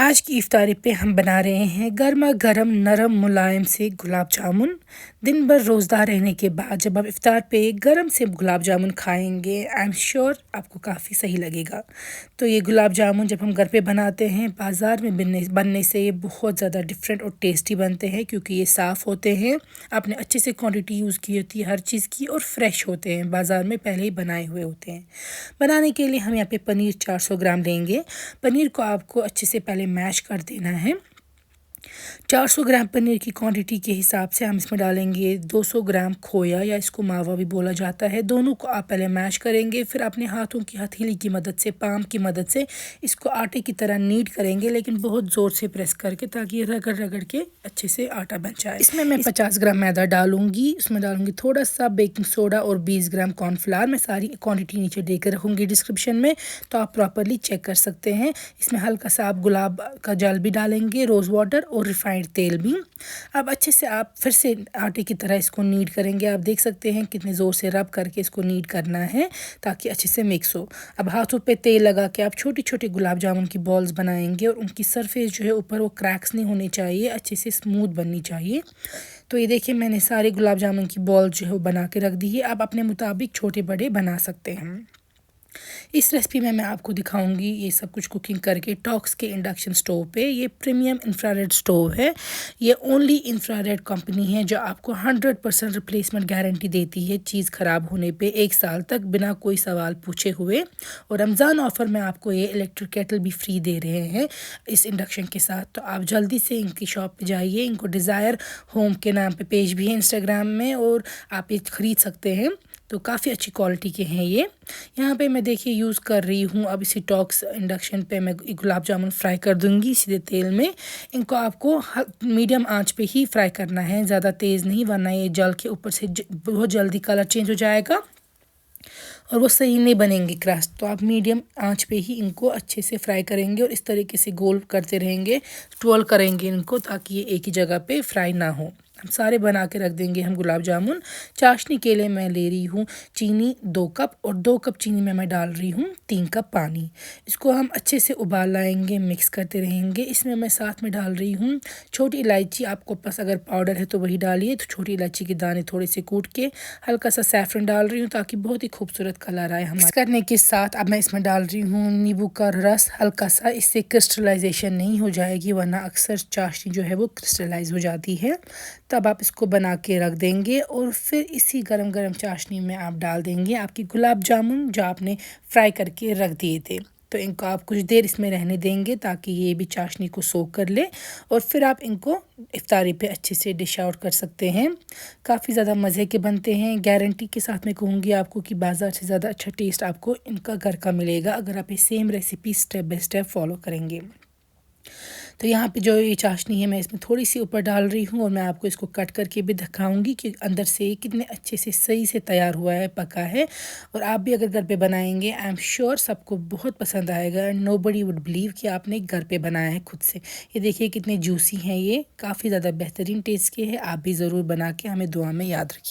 आज की इफ्तारी पे हम बना रहे हैं गर्मा गर्म नरम मुलायम से गुलाब जामुन। दिन भर रोज़दार रहने के बाद जब आप इफ्तार पे गरम से गुलाब जामुन खाएंगे, आई एम श्योर आपको काफ़ी सही लगेगा। तो ये गुलाब जामुन जब हम घर पे बनाते हैं, बाज़ार में बनने से ये बहुत ज़्यादा डिफरेंट और टेस्टी बनते हैं, क्योंकि ये साफ़ होते हैं, आपने अच्छे से क्वांटिटी यूज़ की होती है हर चीज़ की, और फ्रेश होते हैं, बाज़ार में पहले ही बनाए हुए होते हैं। बनाने के लिए हम यहाँ पे पनीर 400 ग्राम लेंगे। पनीर को आपको अच्छे से पहले मैश कर देना है। 400 ग्राम पनीर की क्वांटिटी के हिसाब से हम इसमें डालेंगे 200 ग्राम खोया, या इसको मावा भी बोला जाता है। दोनों को आप पहले मैश करेंगे, फिर अपने हाथों की हथेली की मदद से, पाम की मदद से इसको आटे की तरह नीड करेंगे, लेकिन बहुत ज़ोर से प्रेस करके, ताकि रगड़ रगड़ के अच्छे से आटा बन जाए। इसमें मैं 50 ग्राम मैदा डालूंगी। इसमें डालूंगी थोड़ा सा बेकिंग सोडा और 20 ग्राम कॉर्नफ्लावर। मैं सारी क्वान्टिटी नीचे देकर रखूँगी डिस्क्रिप्शन में, तो आप प्रॉपरली चेक कर सकते हैं। इसमें हल्का सा आप गुलाब का जल भी डालेंगे, रोज़ वाटर और रिफाइंड तेल भी। अब अच्छे से आप फिर से आटे की तरह इसको नीड करेंगे। आप देख सकते हैं कितने ज़ोर से रब करके इसको नीड करना है, ताकि अच्छे से मिक्स हो। अब हाथों पे तेल लगा के आप छोटे छोटे गुलाब जामुन की बॉल्स बनाएंगे, और उनकी सरफेस जो है ऊपर वो क्रैक्स नहीं होने चाहिए, अच्छे से स्मूथ बननी चाहिए। तो ये देखिए, मैंने सारे गुलाब जामुन की बॉल जो है वो बना के रख दी है। आप अपने मुताबिक छोटे बड़े बना सकते हैं। इस रेसिपी में मैं आपको दिखाऊंगी ये सब कुछ कुकिंग करके टॉक्स के इंडक्शन स्टोव पे। ये प्रीमियम इंफ्रारेड स्टोव है। ये ओनली इंफ्रारेड कंपनी है जो आपको 100% रिप्लेसमेंट गारंटी देती है चीज़ ख़राब होने पे 1 साल तक, बिना कोई सवाल पूछे हुए। और रमज़ान ऑफ़र में आपको ये इलेक्ट्रिक केटल भी फ्री दे रहे हैं इस इंडक्शन के साथ। तो आप जल्दी से इनकी शॉप पे जाइए। इनको डिज़ायर होम के नाम पे पेज भी है इंस्टाग्राम में, और आप ये ख़रीद सकते हैं। तो काफ़ी अच्छी क्वालिटी के हैं ये। यहाँ पे मैं देखिए यूज़ कर रही हूँ। अब इसी टॉक्स इंडक्शन पे मैं गुलाब जामुन फ्राई कर दूँगी सीधे तेल में। इनको आपको मीडियम आंच पे ही फ्राई करना है, ज़्यादा तेज़ नहीं, वरना ये जल के ऊपर से बहुत जल्दी कलर चेंज हो जाएगा और वो सही नहीं बनेंगे क्रस्ट। तो आप मीडियम आंच पे ही इनको अच्छे से फ्राई करेंगे, और इस तरीके से गोल करते रहेंगे, ट्रोल करेंगे इनको, ताकि ये एक ही जगह पे फ्राई ना हो। हम सारे बना के रख देंगे हम गुलाब जामुन। चाशनी के लिए मैं ले रही हूँ चीनी 2 कप, और 2 कप चीनी में मैं डाल रही हूँ 3 कप पानी। इसको हम अच्छे से उबाल लाएंगे, मिक्स करते रहेंगे। इसमें मैं साथ में डाल रही हूँ छोटी इलायची। आपको पास अगर पाउडर है तो वही डालिए। तो छोटी इलायची के दाने थोड़े से कूट के हल्का सा सैफरन डाल रही हूँ, ताकि बहुत ही खूबसूरत कलर आए। मिक्स करने के साथ अब मैं इसमें डाल रही हूँ नींबू का रस हल्का सा। इससे क्रिस्टलाइजेशन नहीं हो जाएगी, वरना अक्सर चाशनी जो है वो क्रिस्टलाइज हो जाती है। तब आप इसको बना के रख देंगे, और फिर इसी गरम गरम चाशनी में आप डाल देंगे आपकी गुलाब जामुन जो आपने फ्राई करके रख दिए थे। तो इनको आप कुछ देर इसमें रहने देंगे, ताकि ये भी चाशनी को सोख कर ले, और फिर आप इनको इफ्तारी पे अच्छे से डिश आउट कर सकते हैं। काफ़ी ज़्यादा मज़े के बनते हैं। गारंटी के साथ मैं कहूँगी आपको कि बाज़ार से ज़्यादा अच्छा टेस्ट आपको इनका घर का मिलेगा, अगर आप ये same recipe step by step follow करेंगे। तो यहाँ पे जो ये चाशनी है मैं इसमें थोड़ी सी ऊपर डाल रही हूँ, और मैं आपको इसको कट करके भी दिखाऊंगी कि अंदर से कितने अच्छे से सही से तैयार हुआ है, पका है। और आप भी अगर घर पे बनाएंगे, आई एम श्योर सबको बहुत पसंद आएगा, एंड नोबडी वुड बिलीव कि आपने घर पे बनाया है खुद से। ये देखिए कितने जूसी हैं, ये काफ़ी ज़्यादा बेहतरीन टेस्ट के हैं। आप भी ज़रूर बना के हमें दुआ में याद रखिए।